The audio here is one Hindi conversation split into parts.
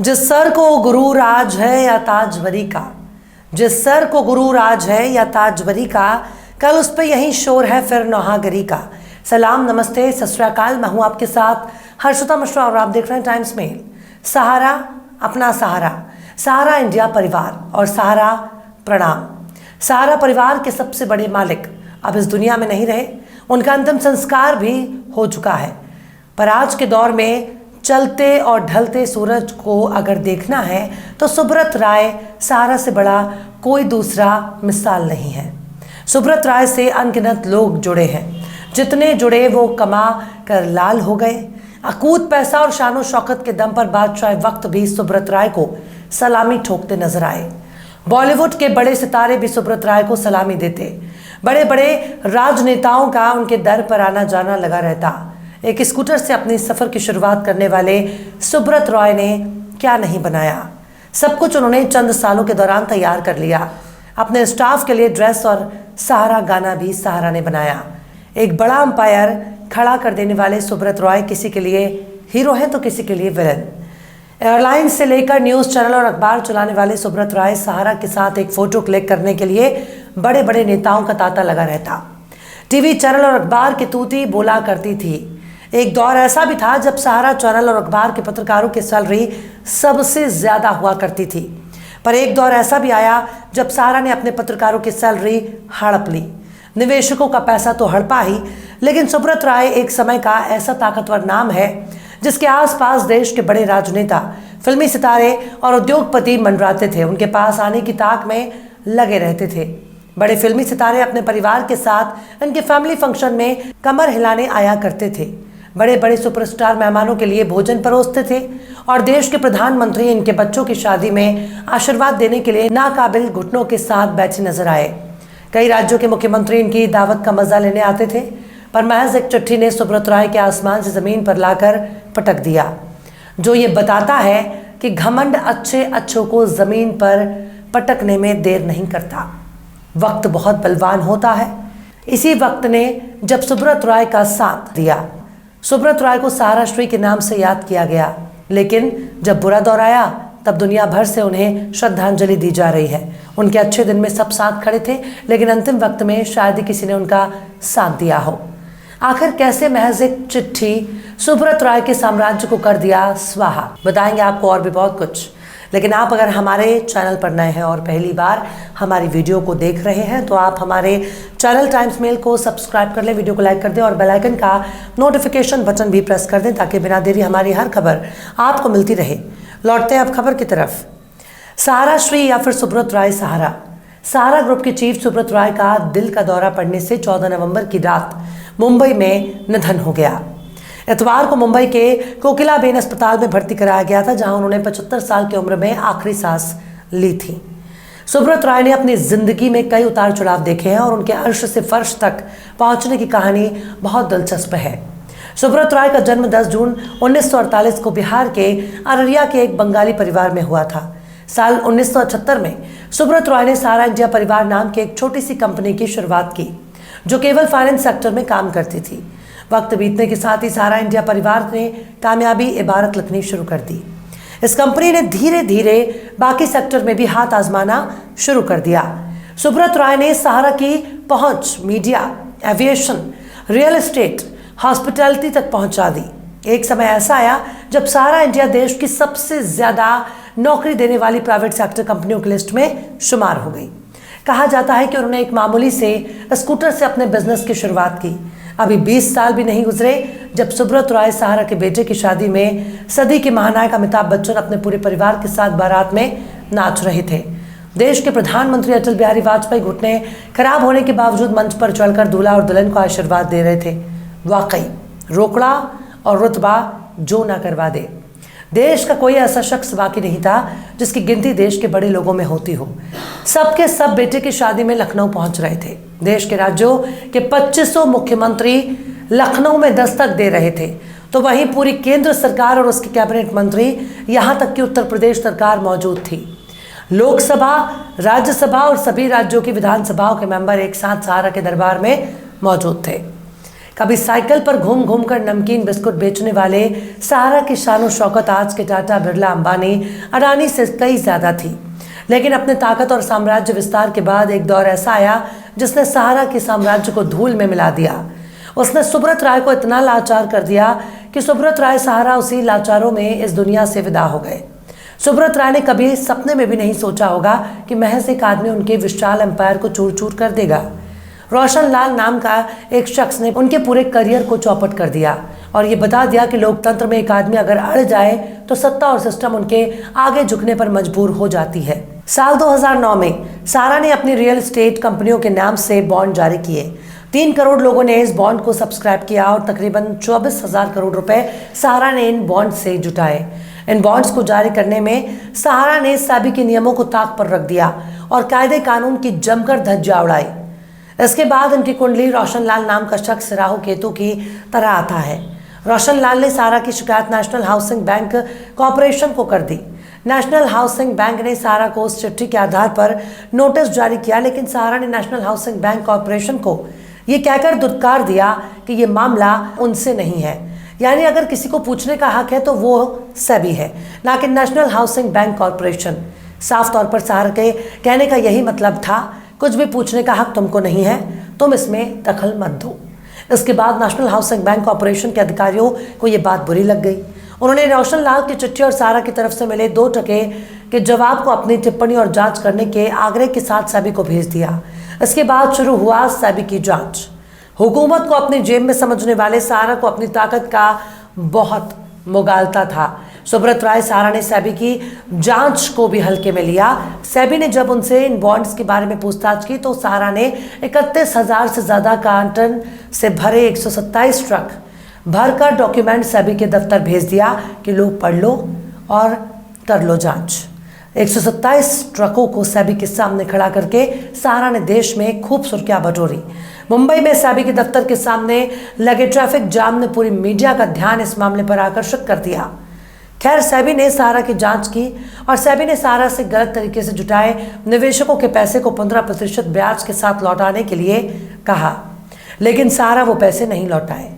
जिस सर को गुरूर आज है या ताजवरी का, जिस सर को गुरूर आज है या ताजवरी का, कल उस पे यही शोर है फिर नौहागरी का। सलाम, नमस्ते, सत श्री अकाल। मैं हूं आपके साथ हर्षिता मिश्रा और आप देख रहे हैं टाइम्स मेल। सहारा, अपना सहारा, सहारा इंडिया परिवार और सहारा प्रणाम। सहारा परिवार के सबसे बड़े मालिक अब इस दुनिया में नहीं रहे, उनका अंतिम संस्कार भी हो चुका है। पर आज के दौर में चलते और ढलते सूरज को अगर देखना है तो सुब्रत राय सहारा से बड़ा कोई दूसरा मिसाल नहीं है। सुब्रत राय से अनगिनत लोग जुड़े हैं, जितने जुड़े वो कमा कर लाल हो गए। अकूत पैसा और शानो शौकत के दम पर बादशाह वक्त भी सुब्रत राय को सलामी ठोकते नजर आए। बॉलीवुड के बड़े सितारे भी सुब्रत राय को सलामी देते। बड़े बड़े राजनेताओं का उनके दर पर आना जाना लगा रहता। एक स्कूटर से अपनी सफर की शुरुआत करने वाले सुब्रत राय ने क्या नहीं बनाया। सब कुछ उन्होंने चंद सालों के दौरान तैयार कर लिया। अपने स्टाफ के लिए ड्रेस और सहारा गाना भी सहारा ने बनाया। एक बड़ा अंपायर खड़ा कर देने वाले सुब्रत राय किसी के लिए हीरो हैं तो किसी के लिए विलन। एयरलाइंस से लेकर न्यूज़ चैनल और अखबार चलाने वाले सुब्रत राय सहारा के साथ एक फोटो क्लिक करने के लिए बड़े बड़े नेताओं का तांता लगा रहता। टीवी चैनल और अखबार की तूती बोला करती थी। एक दौर ऐसा भी था जब सहारा चैनल और अखबार के पत्रकारों की सैलरी सबसे ज्यादा हुआ करती थी। पर एक दौर ऐसा भी आया जब सहारा ने अपने पत्रकारों की सैलरी हड़प ली। निवेशकों का पैसा तो हड़पा ही, लेकिन सुब्रत राय एक समय का ऐसा ताकतवर नाम है जिसके आसपास देश के बड़े राजनेता, फिल्मी सितारे और उद्योगपति मंडराते थे। उनके पास आने की ताक में लगे रहते थे। बड़े फिल्मी सितारे अपने परिवार के साथ इनके फैमिली फंक्शन में कमर हिलाने आया करते थे। बड़े बड़े सुपरस्टार मेहमानों के लिए भोजन परोसते थे और देश के प्रधानमंत्री इनके बच्चों की शादी में आशीर्वाद देने के लिए नाकाबिल घुटनों के साथ बैठे नजर आए। कई राज्यों के मुख्यमंत्री इनकी दावत का मजा लेने आते थे, पर महज एक चिट्ठी ने सुब्रत राय के आसमान से जमीन पर लाकर पटक दिया, जो ये बताता है कि घमंड अच्छों को जमीन पर पटकने में देर नहीं करता। वक्त बहुत बलवान होता है। इसी वक्त ने जब सुब्रत राय का साथ दिया। सुब्रत राय को सहारा श्री के नाम से याद किया गया, लेकिन जब बुरा दौर आया तब दुनिया भर से उन्हें श्रद्धांजलि दी जा रही है। उनके अच्छे दिन में सब साथ खड़े थे, लेकिन अंतिम वक्त में शायद ही किसी ने उनका साथ दिया हो। आखिर कैसे महज एक चिट्ठी सुब्रत राय के साम्राज्य को कर दिया स्वाहा। बताएंगे आपको और भी बहुत कुछ, लेकिन आप अगर हमारे चैनल पर नए हैं और पहली बार हमारी वीडियो को देख रहे हैं तो आप हमारे चैनल टाइम्स मेल को सब्सक्राइब कर लें, वीडियो को लाइक कर दें और बेल आइकन का नोटिफिकेशन बटन भी प्रेस कर दें ताकि बिना देरी हमारी हर खबर आपको मिलती रहे। लौटते हैं अब खबर की तरफ। सहारा श्री या फिर सुब्रत राय सहारा। सहारा ग्रुप के चीफ सुब्रत राय का दिल का दौरा पड़ने से 14 नवंबर की रात मुंबई में निधन हो गया। इतवार को मुंबई के कोकिलाबेन अस्पताल में भर्ती कराया गया था, जहां उन्होंने 75 साल की उम्र में आखिरी सांस ली थी। सुब्रत राय ने अपनी जिंदगी में कई उतार चढ़ाव देखे हैं और उनके अर्श से फर्श तक पहुंचने की कहानी बहुत दिलचस्प है। सुब्रत राय का जन्म 10 जून 1948 को बिहार के अररिया के एक बंगाली परिवार में हुआ था। साल 1978 में सुब्रत राय ने सहारा इंडिया परिवार नाम की एक छोटी सी कंपनी की शुरुआत की, जो केवल फाइनेंस सेक्टर में काम करती थी। वक्त बीतने के साथ ही सहारा इंडिया परिवार ने कामयाबी इबारत लिखनी शुरू कर दी। इस कंपनी ने धीरे धीरे बाकी सेक्टर में भी हाथ आजमाना शुरू कर दिया। सुब्रत राय ने सहारा की पहुंच media, aviation, real estate, hospitality तक पहुंचा दी। एक समय ऐसा आया जब सहारा इंडिया देश की सबसे ज्यादा नौकरी देने वाली प्राइवेट सेक्टर कंपनियों की लिस्ट में शुमार हो गई। कहा जाता है कि उन्होंने एक मामूली से स्कूटर से अपने बिजनेस की शुरुआत की। अभी 20 साल भी नहीं गुजरे जब सुब्रत राय सहारा के बेटे की शादी में सदी के महानायक अमिताभ बच्चन अपने पूरे परिवार के साथ बारात में नाच रहे थे। देश के प्रधानमंत्री अटल बिहारी वाजपेयी घुटने खराब होने के बावजूद मंच पर चढ़कर दूल्हा और दुल्हन को आशीर्वाद दे रहे थे। वाकई रोकड़ा और रुतबा जो ना करवा दे। देश का कोई ऐसा शख्स बाकी नहीं था जिसकी गिनती देश के बड़े लोगों में होती हो। सबके सब बेटे की शादी में लखनऊ पहुंच रहे थे। देश के राज्यों के 2500 मुख्यमंत्री लखनऊ में दस्तक दे रहे थे, तो वहीं पूरी केंद्र सरकार और उसके कैबिनेट मंत्री, यहां तक कि उत्तर प्रदेश सरकार मौजूद थी। लोकसभा, राज्यसभा और सभी राज्यों की विधानसभाओं के मेंबर एक साथ सहारा के दरबार में मौजूद थे। कभी साइकिल पर घूम घूम कर नमकीन बिस्कुट बेचने वाले सहारा की शान और शौकत आज के टाटा, बिरला, अंबानी, अडानी से कई ज़्यादा थी। लेकिन अपने ताकत और साम्राज्य विस्तार के बाद एक दौर ऐसा आया जिसने सहारा के साम्राज्य को धूल में मिला दिया। उसने सुब्रत राय को इतना लाचार कर दिया कि सुब्रत राय सहारा उसी लाचारों में इस दुनिया से विदा हो गए। सुब्रत राय ने कभी सपने में भी नहीं सोचा होगा कि महज एक आदमी उनके विशाल एम्पायर को चूर चूर कर देगा। रोशन लाल नाम का एक शख्स ने उनके पूरे करियर को चौपट कर दिया और ये बता दिया कि लोकतंत्र में एक आदमी अगर अड़ जाए तो सत्ता और सिस्टम उनके आगे झुकने पर मजबूर हो जाती है। साल 2009 में सहारा ने अपनी रियल एस्टेट कंपनियों के नाम से बॉन्ड जारी किए। 3 करोड़ लोगों ने इस बॉन्ड को सब्सक्राइब किया और तकरीबन 24,000 करोड़ रुपए सहारा ने इन बॉन्ड से जुटाए। इन बॉन्ड्स को जारी करने में सहारा ने सेबी के नियमों को ताक पर रख दिया और कायदे कानून की जमकर धज्जियां उड़ाई। इसके बाद इनकी कुंडली रोशन लाल नाम का शख्स राहु केतु की तरह आता है। रोशन लाल ने सहारा की शिकायत नेशनल हाउसिंग बैंक कॉरपोरेशन को कर दी। नेशनल हाउसिंग बैंक ने सहारा को उस चिट्ठी के आधार पर नोटिस जारी किया, लेकिन सहारा ने नेशनल हाउसिंग बैंक कॉरपोरेशन को ये कहकर दुत्कार दिया कि ये मामला उनसे नहीं है, यानी अगर किसी को पूछने का हक है तो वो सेबी है, ना कि नेशनल हाउसिंग बैंक कॉरपोरेशन। साफ तौर पर सहारा के कहने का यही मतलब था, कुछ भी पूछने का हक तुमको नहीं है, तुम इसमें दखल मत दो। इसके बाद नेशनल हाउसिंग बैंक कॉरपोरेशन के अधिकारियों को ये बात बुरी लग गई। उन्होंने रोशन लाल की चिट्ठी और सहारा की तरफ से मिले 2 टके के जवाब को अपनी टिप्पणी और जांच करने के आग्रह के साथ सेबी को भेज दिया। इसके बाद शुरू हुआ सेबी की जांच। हुकूमत को अपनी जेब में समझने वाले सहारा को अपनी ताकत का बहुत मुगालता था। सुब्रत राय सहारा ने सेबी की जांच को भी हल्के में लिया। सेबी ने जब उनसे इन बॉन्ड्स के बारे में पूछताछ की तो सहारा ने 31,000 से ज़्यादा कार्टन से भरे 127 ट्रक भरकर डॉक्यूमेंट सेबी के दफ्तर भेज दिया कि लोग पढ़ लो और कर लो जांच। 127 ट्रकों को सेबी के सामने खड़ा करके सहारा ने देश में खूब सुर्खियां बटोरी। मुंबई में सेबी के दफ्तर के सामने लगे ट्रैफिक जाम ने पूरी मीडिया का ध्यान इस मामले पर आकर्षित कर दिया। खैर, सेबी ने सहारा की जांच की और सेबी ने सहारा से गलत तरीके से जुटाए निवेशकों के पैसे को 15% ब्याज के साथ लौटाने के लिए कहा, लेकिन सहारा वो पैसे नहीं लौटाए।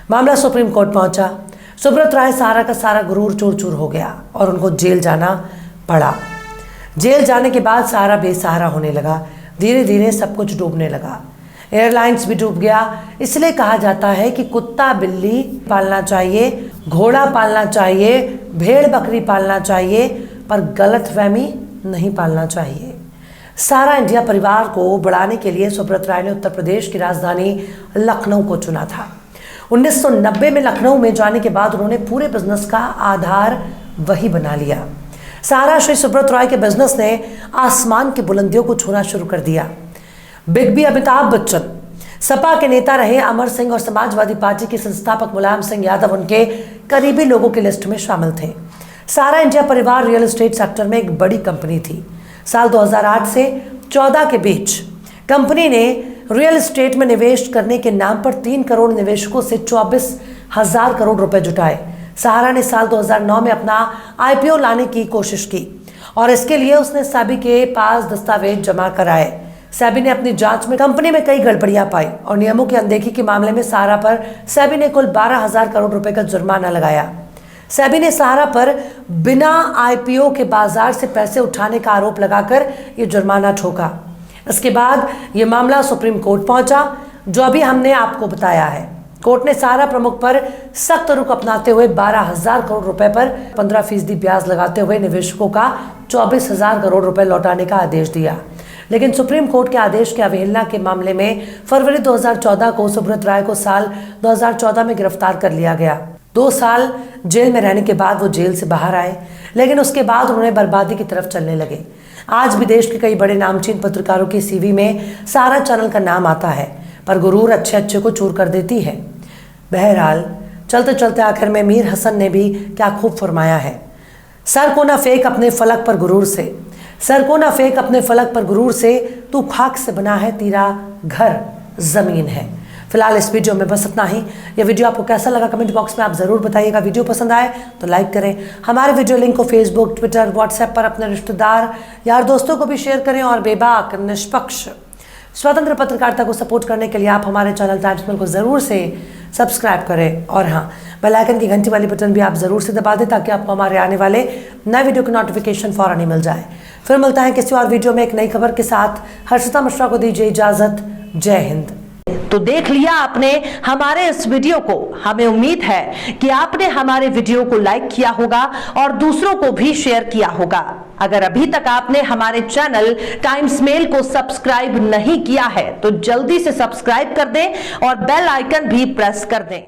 मामला सुप्रीम कोर्ट पहुंचा। सुब्रत राय सहारा का सारा गुरूर चूर चूर हो गया और उनको जेल जाना पड़ा। जेल जाने के बाद सहारा बेसहारा होने लगा। धीरे धीरे सब कुछ डूबने लगा। एयरलाइंस भी डूब गया। इसलिए कहा जाता है कि कुत्ता बिल्ली पालना चाहिए, घोड़ा पालना चाहिए, भेड़ बकरी पालना चाहिए, पर गलतफहमी नहीं पालना चाहिए। सारा इंडिया परिवार को बढ़ाने के लिए सुब्रत राय ने उत्तर प्रदेश की राजधानी लखनऊ को चुना था। 1990 में लखनऊ में जाने के बाद उन्होंने पूरे बिजनेस का आधार वही बना लिया। सहारा श्री सुब्रत राय के बिजनेस ने आसमान की बुलंदियों को छूना शुरू कर दिया। बिग बी अमिताभ बच्चन, सपा के नेता रहे अमर सिंह और समाजवादी पार्टी के संस्थापक मुलायम सिंह यादव उनके करीबी लोगों की लिस्ट में शामिल थे। सहारा इंडिया परिवार रियल एस्टेट सेक्टर में एक बड़ी कंपनी थी। साल 2008 से 14 के बीच कंपनी ने रियल एस्टेट में निवेश करने के नाम पर 3 करोड़ निवेशकों से 24,000 करोड़ रुपए जुटाए। सहारा ने साल 2009 में अपना IPO लाने की कोशिश की और इसके लिए उसने सेबी के पास दस्तावेज जमा कराए। सेबी ने अपनी जांच में कंपनी में कई गड़बड़ियां पाई और नियमों की अनदेखी के मामले में सहारा पर सेबी ने कुल 12,000 करोड़ रुपए का जुर्माना लगाया। सेबी ने सहारा पर बिना IPO के बाजार से पैसे उठाने का आरोप लगाकर ये जुर्माना ठोका। इसके बाद ये मामला सुप्रीम कोर्ट पहुंचा, जो अभी हमने आपको बताया है। कोर्ट ने सहारा प्रमुख पर सख्त रुख अपनाते हुए 12,000 करोड़ रुपए पर 15% ब्याज लगाते हुए निवेशकों का 24,000 करोड़ रुपए लौटाने का आदेश दिया। लेकिन सुप्रीम कोर्ट के आदेश की अवहेलना के मामले में फरवरी 2014 को सुब्रत राय को साल 2014 में गिरफ्तार कर लिया गया। 2 साल जेल में रहने के बाद वो जेल से बाहर आए, लेकिन उसके बाद उन्होंने बर्बादी की तरफ चलने लगे। आज भी देश के कई बड़े नामचीन पत्रकारों के CV में सहारा चैनल का नाम आता है, पर गुरूर अच्छे अच्छे को चूर कर देती है। बहरहाल चलते चलते आखिर में मीर हसन ने भी क्या खूब फरमाया है, सर को ना फेंक अपने फलक पर गुरूर से, सर को ना फेंक अपने फलक पर गुरूर से, तू खाक से बना है तेरा घर ज़मीन है। फिलहाल इस वीडियो में बस इतना ही। यह वीडियो आपको कैसा लगा कमेंट बॉक्स में आप ज़रूर बताइएगा। वीडियो पसंद आए तो लाइक करें। हमारे वीडियो लिंक को फेसबुक, ट्विटर, व्हाट्सएप पर अपने रिश्तेदार, यार, दोस्तों को भी शेयर करें और बेबाक, निष्पक्ष, स्वतंत्र पत्रकारिता को सपोर्ट करने के लिए आप हमारे चैनल टाइम्स मिल को ज़रूर से सब्सक्राइब करें और हाँ, बेल आइकन की घंटी वाली बटन भी आप ज़रूर से दबा दें ताकि आपको हमारे आने वाले नए वीडियो की नोटिफिकेशन फौरन ही मिल जाए। फिर मिलता है किसी और वीडियो में एक नई खबर के साथ। हर्षिता मिश्रा को दीजिए इजाज़त। जय हिंद। तो देख लिया आपने हमारे इस वीडियो को। हमें उम्मीद है कि आपने हमारे वीडियो को लाइक किया होगा और दूसरों को भी शेयर किया होगा। अगर अभी तक आपने हमारे चैनल टाइम्स मेल को सब्सक्राइब नहीं किया है तो जल्दी से सब्सक्राइब कर दें और बेल आइकन भी प्रेस कर दें।